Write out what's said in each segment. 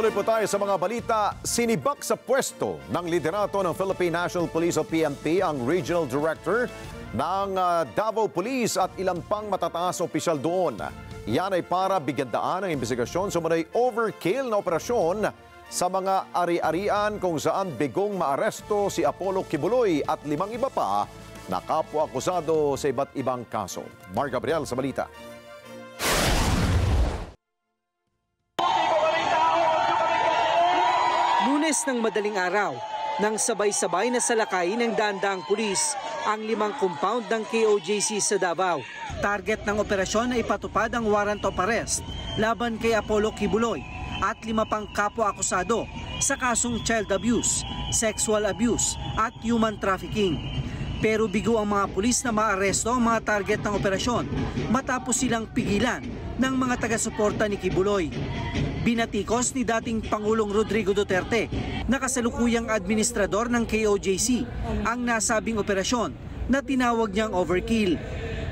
Tuloy po tayo sa mga balita. Sinibak sa pwesto ng liderato ng Philippine National Police o PNP ang Regional Director ng Davao Police at ilang pang matataas na opisyal doon. Yan ay para bigyan daan ang investigasyon sa mga overkill na operasyon sa mga ari-arian kung saan bigong maaresto si Apollo Kibuloy at 5 iba pa na kapwa-akusado sa iba't ibang kaso. Mar Gabriel sa balita. Lunes ng madaling araw, nang sabay-sabay na salakay ng daang-daang pulis ang 5 compound ng KOJC sa Davao. Target ng operasyon ay ipatupad ang warrant of arrest laban kay Apollo Kibuloy at 5 pang kapwa-akusado sa kasong child abuse, sexual abuse at human trafficking. Pero bigo ang mga pulis na maaresto ang mga target ng operasyon matapos silang pigilan ng mga taga-suporta ni Kibuloy. Binatikos ni dating Pangulong Rodrigo Duterte na kasalukuyang administrador ng KOJC ang nasabing operasyon na tinawag niyang overkill.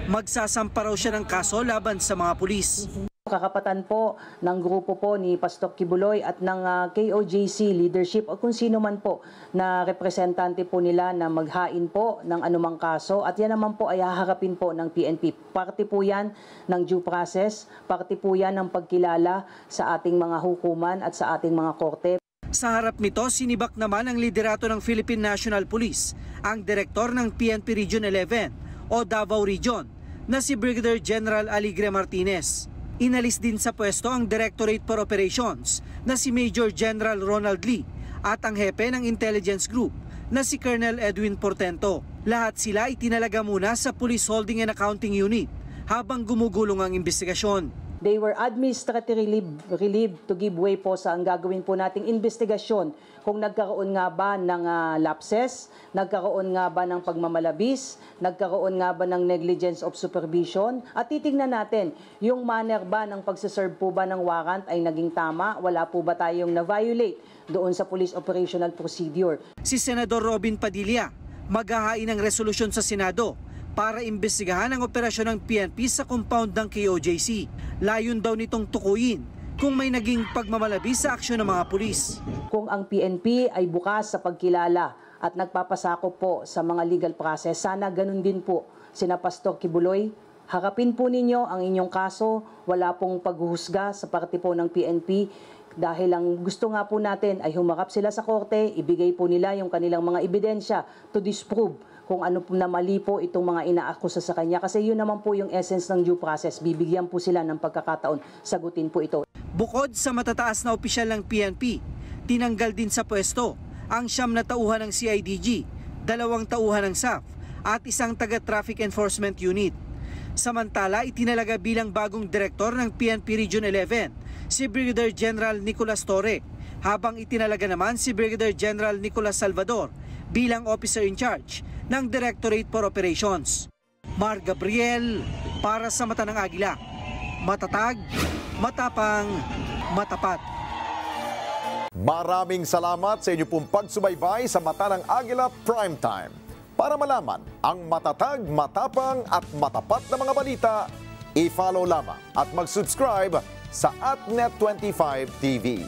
Magsasampa raw siya ng kaso laban sa mga pulis. Kakapatan po ng grupo po ni Pastor Kibuloy at ng KOJC leadership o kung sino man po na representante po nila na maghain po ng anumang kaso at yan naman po ay haharapin po ng PNP. Parte po yan ng due process, parte po yan ng pagkilala sa ating mga hukuman at sa ating mga korte. Sa harap nito, sinibak naman ang liderato ng Philippine National Police, ang direktor ng PNP Region 11 o Davao Region na si Brigadier General Aligre Martinez. Inalis din sa pwesto ang Directorate for Operations na si Major General Ronald Lee at ang hepe ng Intelligence Group na si Colonel Edwin Portento. Lahat sila itinalaga muna sa Police Holding and Accounting Unit habang gumugulong ang investigasyon. They were administratively relieved to give way po sa ang gagawin po nating investigasyon kung nagkaroon nga ba ng lapses, nagkaroon nga ba ng pagmamalabis, nagkaroon nga ba ng negligence of supervision, at titingnan natin yung manner ba ng pagsaserve po ba ng warrant ay naging tama, wala po ba tayong na-violate doon sa police operational procedure. Si Senador Robin Padilla maghahain ng resolusyon sa Senado para imbestigahan ang operasyon ng PNP sa compound ng KOJC. Layon daw nitong tukuyin kung may naging pagmamalabis sa aksyon ng mga pulis. Kung ang PNP ay bukas sa pagkilala at nagpapasakop po sa mga legal process, sana ganun din po sina Pastor Kibuloy. Harapin po ninyo ang inyong kaso, wala pong paghuhusga sa parte po ng PNP dahil ang gusto nga po natin ay humarap sila sa korte, ibigay po nila yung kanilang mga ebidensya to disprove kung ano po na mali po itong mga inaakusa sa kanya. Kasi yun naman po yung essence ng due process. Bibigyan po sila ng pagkakataon. Sagutin po ito. Bukod sa matataas na opisyal ng PNP, tinanggal din sa pwesto ang 9 na tauhan ng CIDG, 2 tauhan ng SAF at 1 taga-traffic enforcement unit. Samantala, itinalaga bilang bagong direktor ng PNP Region 11 si Brigadier General Nicolas Torre, habang itinalaga naman si Brigadier General Nicolas Salvador bilang officer in charge ng Directorate for Operations. Mar Gabriel para sa Mata ng Agila. Matatag, matapang, matapat. Maraming salamat sa inyo pong pagsubaybay sa Mata ng Agila Primetime. Para malaman ang matatag, matapang at matapat na mga balita, i-follow lamang at mag-subscribe sa @Net25 TV.